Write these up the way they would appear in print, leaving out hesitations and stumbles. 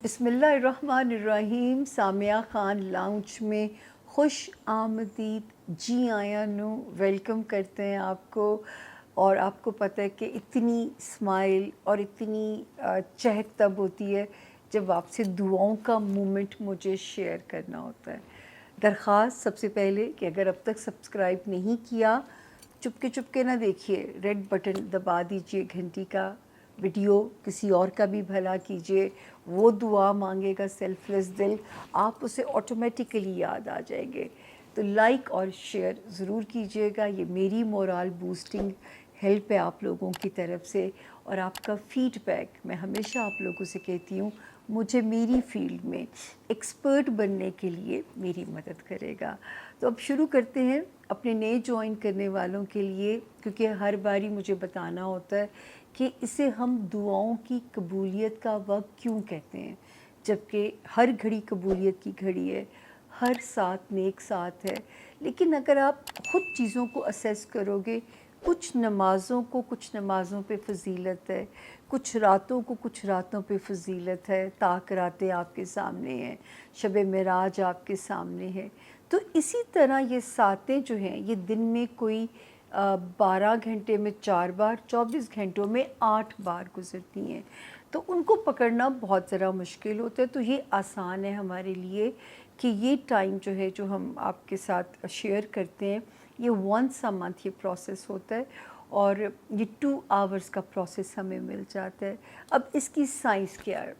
बिस्मिल्लाहिर्रहमानिर्रहीम। सामिया ख़ान लाउंज में खुश आमदीद, जी आया नो, वेलकम करते हैं आपको। और आपको पता है कि इतनी स्माइल और इतनी चहक तब होती है जब आपसे दुआओं का मोमेंट मुझे शेयर करना होता है। दरख्वास्त सबसे पहले कि अगर अब तक सब्सक्राइब नहीं किया, चुपके चुपके ना देखिए, रेड बटन दबा दीजिए घंटी का। वीडियो किसी और का भी भला कीजिए, वो दुआ मांगेगा सेल्फलेस दिल, आप उसे ऑटोमेटिकली याद आ जाएंगे। तो लाइक और शेयर ज़रूर कीजिएगा, ये मेरी मोरल बूस्टिंग हेल्प है आप लोगों की तरफ से। और आपका फीडबैक, मैं हमेशा आप लोगों से कहती हूँ, मुझे मेरी फील्ड में एक्सपर्ट बनने के लिए मेरी मदद करेगा। तो अब शुरू करते हैं अपने नए ज्वाइन करने वालों के लिए, क्योंकि हर बारी मुझे बताना होता है कि इसे हम दुआओं की कबूलियत का वक्त क्यों कहते हैं, जबकि हर घड़ी कबूलियत की घड़ी है, हर साथ नेक साथ है। लेकिन अगर आप ख़ुद चीज़ों को असेस करोगे, कुछ नमाज़ों पे फ़जीलत है, कुछ रातों को कुछ रातों पे फ़जीलत है। ताक रातें आपके सामने हैं, शब मेराज आपके सामने है। तो इसी तरह ये सातें जो हैं, ये दिन में कोई 12 घंटे में 4 बार, 24 घंटों में 8 बार गुज़रती हैं। तो उनको पकड़ना बहुत ज़रा मुश्किल होता है। तो ये आसान है हमारे लिए कि ये टाइम जो है, जो हम आपके साथ शेयर करते हैं, ये वंस अ मंथ ये प्रोसेस होता है और ये 2 आवर्स का प्रोसेस हमें मिल जाता है। अब इसकी साइंस क्या है?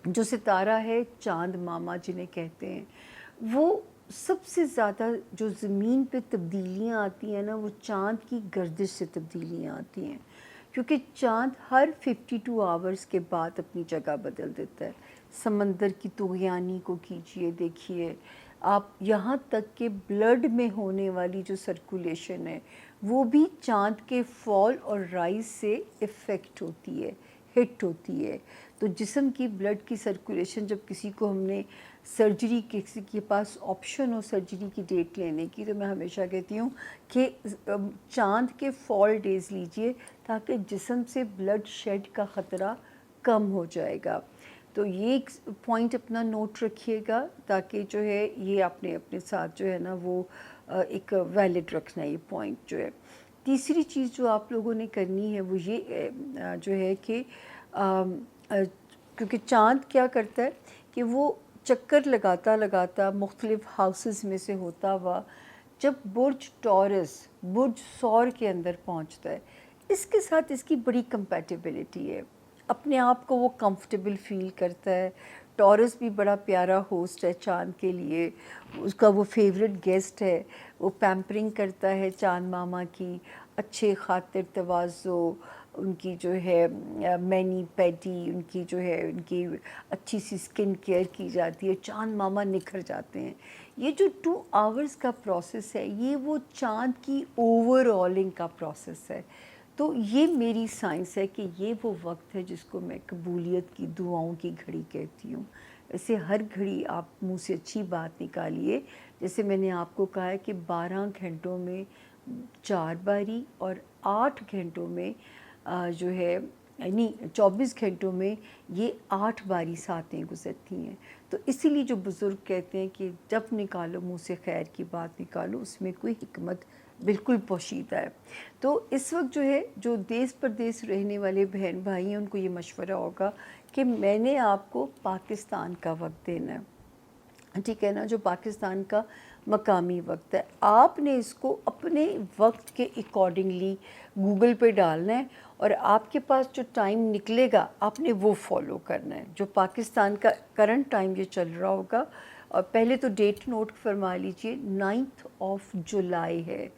जो सितारा है, चाँद मामा जिन्हें कहते हैं, वो सबसे ज़्यादा जो ज़मीन पे तब्दीलियाँ आती हैं ना, वो चाँद की गर्दिश से तब्दीलियाँ आती हैं, क्योंकि चाँद हर 52 आवर्स के बाद अपनी जगह बदल देता है। समंदर की तुग़यानी को कीजिए, देखिए आप, यहाँ तक कि ब्लड में होने वाली जो सर्कुलेशन है, वो भी चाँद के फॉल और राइज से इफ़ेक्ट होती है, हिट होती है। तो जिस्म की ब्लड की सर्कुलेशन, जब किसी को हमने सर्जरी, किसी के पास ऑप्शन हो सर्जरी की डेट लेने की, तो मैं हमेशा कहती हूँ कि चाँद के फॉल डेज़ लीजिए, ताकि जिस्म से ब्लड शेड का ख़तरा कम हो जाएगा। तो ये एक पॉइंट अपना नोट रखिएगा, ताकि जो है ये आपने अपने साथ जो है ना, वो एक वैलिड रखना है ये पॉइंट जो है। तीसरी चीज़ जो आप लोगों ने करनी है वो ये जो है कि क्योंकि चाँद क्या करता है कि वो चक्कर लगाता लगाता मुख्तलिफ़ हाउसेस में से होता हुआ जब बुर्ज टॉरस, बुर्ज सौर के अंदर पहुंचता है, इसके साथ इसकी बड़ी कंपैटिबिलिटी है। अपने आप को वो कंफर्टेबल फील करता है। टॉरस भी बड़ा प्यारा होस्ट है चाँद के लिए, उसका वो फेवरेट गेस्ट है। वो पैम्परिंग करता है चाँद मामा की, अच्छे खातिर तवाज़ो, उनकी जो है मैनी पैडी, उनकी जो है उनकी अच्छी सी स्किन केयर की जाती है। चाँद मामा निखर जाते हैं। ये जो 2 आवर्स का प्रोसेस है, ये वो चाँद की ओवरऑलिंग का प्रोसेस है। तो ये मेरी साइंस है कि ये वो वक्त है जिसको मैं कबूलियत की दुआओं की घड़ी कहती हूँ। वैसे हर घड़ी आप मुंह से अच्छी बात निकालिए। जैसे मैंने आपको कहा है कि 12 घंटों में 4 बारी और 8 घंटों में जो है, यानी 24 घंटों में ये 8 बारी सातें गुजरती हैं। तो इसीलिए जो बुज़ुर्ग कहते हैं कि जब निकालो मुँह से खैर की बात निकालो, उसमें कोई हिकमत बिल्कुल पोशीदा है। तो इस वक्त जो है, जो देश परदेश रहने वाले बहन भाई हैं, उनको ये मशवरा होगा कि मैंने आपको पाकिस्तान का वक्त देना है, ठीक है ना, जो पाकिस्तान का मकामी वक्त है। आपने इसको अपने वक्त के अकॉर्डिंगली गूगल पे डालना है, और आपके पास जो टाइम निकलेगा आपने वो फॉलो करना है। जो पाकिस्तान का करंट टाइम ये चल रहा होगा, और पहले तो डेट नोट फरमा लीजिए, 9 जुलाई है,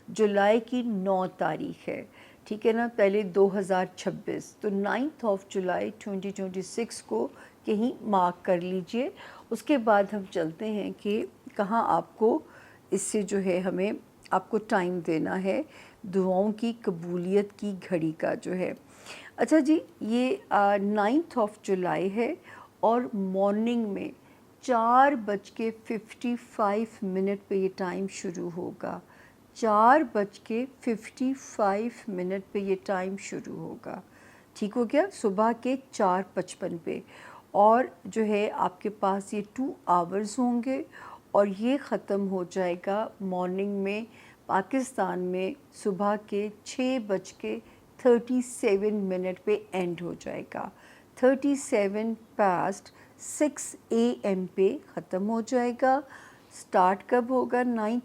जुलाई की 9 तारीख है, ठीक है ना। पहले 2026, तो 9 जुलाई 2026 को कहीं मार्क कर लीजिए। उसके बाद हम चलते हैं कि कहाँ आपको इससे जो है हमें आपको टाइम देना है दुआओं की कबूलियत की घड़ी का जो है। अच्छा जी, ये 9 जुलाई है, और मॉर्निंग में 4:55 पे ये टाइम शुरू होगा। 4:55 पे ये टाइम शुरू होगा, ठीक हो गया, सुबह के 4:55 पे। اور جو ہے آپ کے پاس یہ 2 آورز ہوں گے اور یہ ختم ہو جائے گا مارننگ میں پاکستان میں صبح کے 6:37 پہ اینڈ ہو جائے گا. 6 پہ ختم ہو جائے گا. سٹارٹ کب ہوگا؟ 9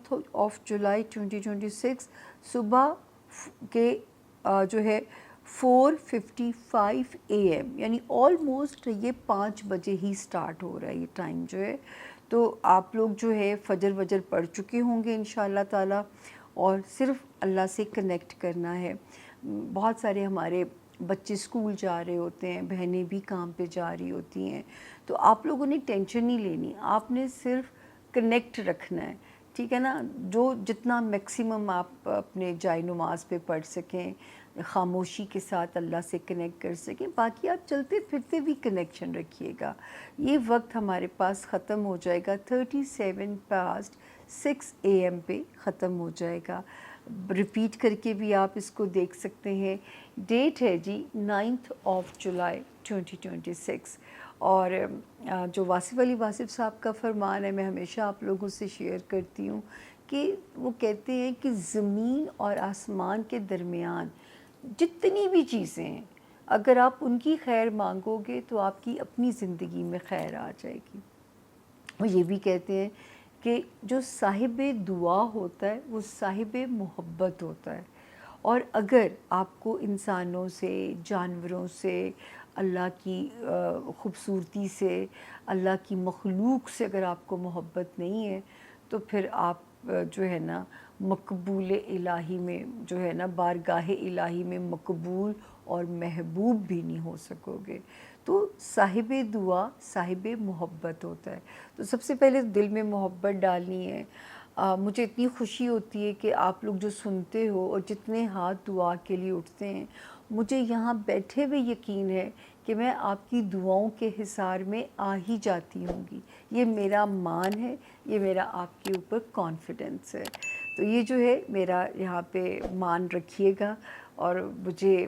جولائی 2026 صبح کے جو ہے 4:55 یعنی آلموسٹ یہ 5 بجے ہی سٹارٹ ہو رہا ہے یہ ٹائم جو ہے. تو آپ لوگ جو ہے فجر وجر پڑھ چکے ہوں گے انشاءاللہ تعالیٰ اور صرف اللہ سے کنیکٹ کرنا ہے. بہت سارے ہمارے بچے اسکول جا رہے ہوتے ہیں، بہنیں بھی کام پہ جا رہی ہوتی ہیں، تو آپ لوگوں نے ٹینشن نہیں لینی، آپ نے صرف کنیکٹ رکھنا ہے، ٹھیک ہے نا. جو جتنا میکسیمم آپ اپنے جائے نماز پہ پڑھ سکیں، خاموشی کے ساتھ اللہ سے کنیکٹ کر سکیں، باقی آپ چلتے پھرتے بھی کنیکشن رکھیے گا. یہ وقت ہمارے پاس ختم ہو جائے گا 6 پہ ختم ہو جائے گا. ریپیٹ کر کے بھی آپ اس کو دیکھ سکتے ہیں. ڈیٹ ہے جی 9 جولائی 2026. اور جو واصف علی واصف صاحب کا فرمان ہے، میں ہمیشہ آپ لوگوں سے شیئر کرتی ہوں کہ وہ کہتے ہیں کہ زمین اور آسمان کے درمیان جتنی بھی چیزیں ہیں، اگر آپ ان کی خیر مانگو گے تو آپ کی اپنی زندگی میں خیر آ جائے گی. وہ یہ بھی کہتے ہیں کہ جو صاحب دعا ہوتا ہے وہ صاحب محبت ہوتا ہے. اور اگر آپ کو انسانوں سے، جانوروں سے، اللہ کی خوبصورتی سے، اللہ کی مخلوق سے اگر آپ کو محبت نہیں ہے تو پھر آپ جو ہے نا مقبول الہی میں، جو ہے نا بارگاہ الہی میں مقبول اور محبوب بھی نہیں ہو سکو گے. تو صاحب دعا صاحب محبت ہوتا ہے. تو سب سے پہلے دل میں محبت ڈالنی ہے. مجھے اتنی خوشی ہوتی ہے کہ آپ لوگ جو سنتے ہو اور جتنے ہاتھ دعا کے لیے اٹھتے ہیں، مجھے یہاں بیٹھے ہوئے یقین ہے کہ میں آپ کی دعاؤں کے حصار میں آ ہی جاتی ہوں گی. یہ میرا مان ہے، یہ میرا آپ کے اوپر کانفیڈنس ہے. تو یہ جو ہے میرا یہاں پہ مان رکھیے گا اور مجھے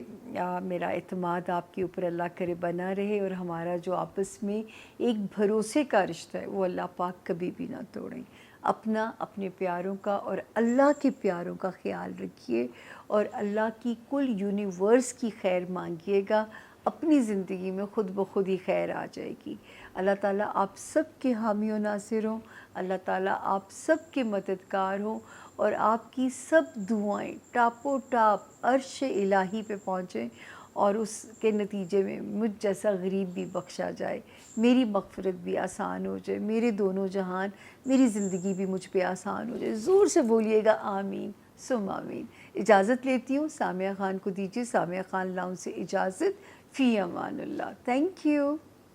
میرا اعتماد آپ کے اوپر اللہ کرے بنا رہے اور ہمارا جو آپس میں ایک بھروسے کا رشتہ ہے وہ اللہ پاک کبھی بھی نہ توڑیں. اپنا، اپنے پیاروں کا اور اللہ کے پیاروں کا خیال رکھیے اور اللہ کی کل یونیورس کی خیر مانگیے گا. اپنی زندگی میں خود بخود ہی خیر آ جائے گی. اللہ تعالیٰ آپ سب کے حامی و ناصر ہوں، اللہ تعالیٰ آپ سب کے مددگار ہوں اور آپ کی سب دعائیں ٹاپو ٹاپ عرش الہی پہ پہنچیں اور اس کے نتیجے میں مجھ جیسا غریب بھی بخشا جائے، میری مغفرت بھی آسان ہو جائے، میرے دونوں جہان، میری زندگی بھی مجھ پہ آسان ہو جائے. زور سے بولیے گا آمین ثم آمین. اجازت لیتی ہوں، سامعہ خان کو دیجیے، سامعہ خان لاؤن سے اجازت. فی امان اللہ. Thank you.